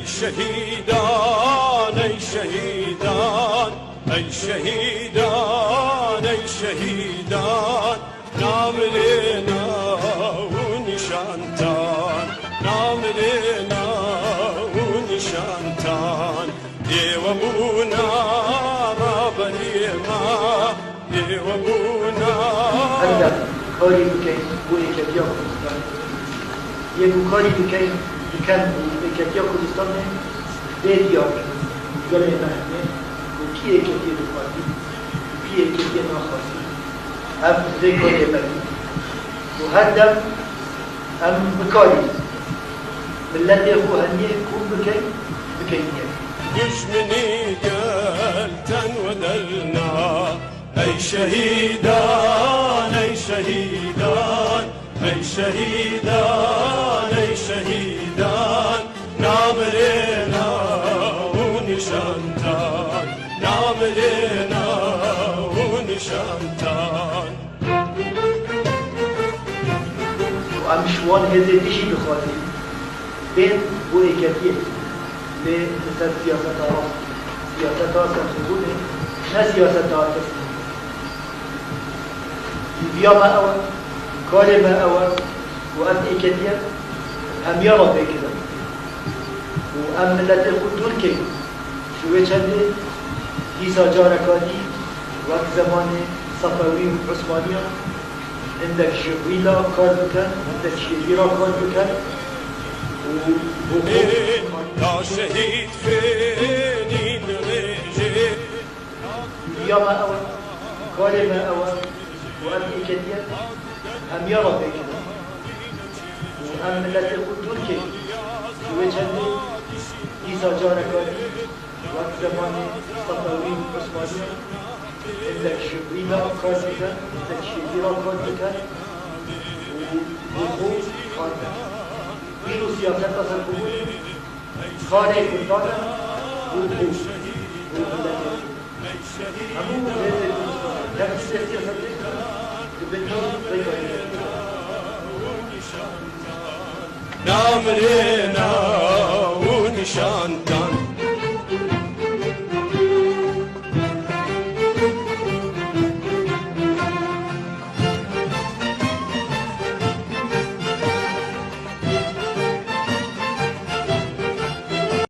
شهيدان ای شهيدان ای شهيدان ای شهيدان نام لنا ونشانتان نام لنا ونشانتان دیوامونا رابريما دیوامونا هذا کاری بکن بوی کتیا کردستان یک کاری بکن بوی کتیا کردستان دیار جلوی مهمه و کیه کتیا بخواهی کیه کتیا نخواهی هم ذکر بری و هدم هم بکاری ملت خوهنیه کن بکن بکنیه دشمني قلتن ودلنا أي شهيدان أي شهيدان أي شهيدان أي شهيدان نام لنا ونشانتان نام لنا ونشانتان وام شوان هزيتشي بخاطر بين بو ايكاتيه لسر سياسة ها سياسة ها سنخبونه نه سياسة ها تسليم بيا ما أول كالي ما أول وأم إيكاتيا هم يرى بكذا وأم ملت الخود دول كي شوية چنده ديسا جاركاني وقت زمان صفوي وعثمانيا عندك شغيلة كار بكن عندك شغيرة كار بكن تا شهید خیلی نرجه بيا ما أول كالي ما أول وأم إيكاتيا هم يرى بكذا وأم ملت الخود دول كي شوية چنده ديسا جاركاني وقت زمان صفوي وعثمانيا عندك شغيلة كار بكن عندك شغيرة كار بكن وخوف كار بكن بينو سياسات تصرفون خانه كردانا والخوف والملكات همو هذا نفس السياسات تبنون غير نام لنا ونشانتان